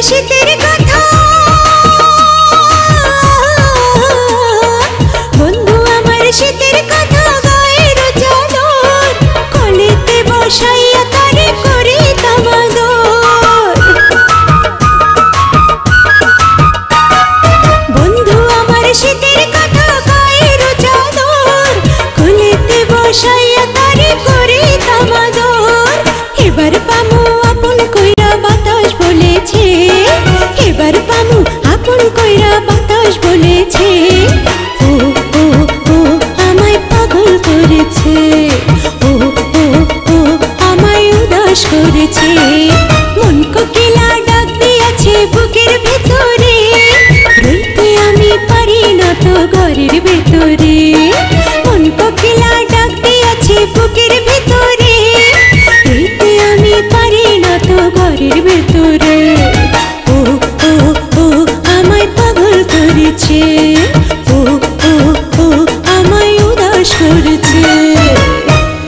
শীতের কথা বন্ধু আমার শীতের কথা গায়ের চাদর কোলেতে বসাইয়া তারে করিতাম আদর। বন্ধু আমার শীতের কথা গায়ের চাদর কোলেতে বসাইয়া তারে করিতাম আদর। এবার পামু আপন কইরা বাতাস বলেছে, এবার পামু আপন কইরা বাতাস বলেছে, ও ও ও আমায় পাগল করেছে, ও ও ও আমায় উদাস করেছে। মন কোকিলা ডাক দিয়েছে বুকের ভেতরে, রইতে আমি পারি না তো ঘরের ভেতরে।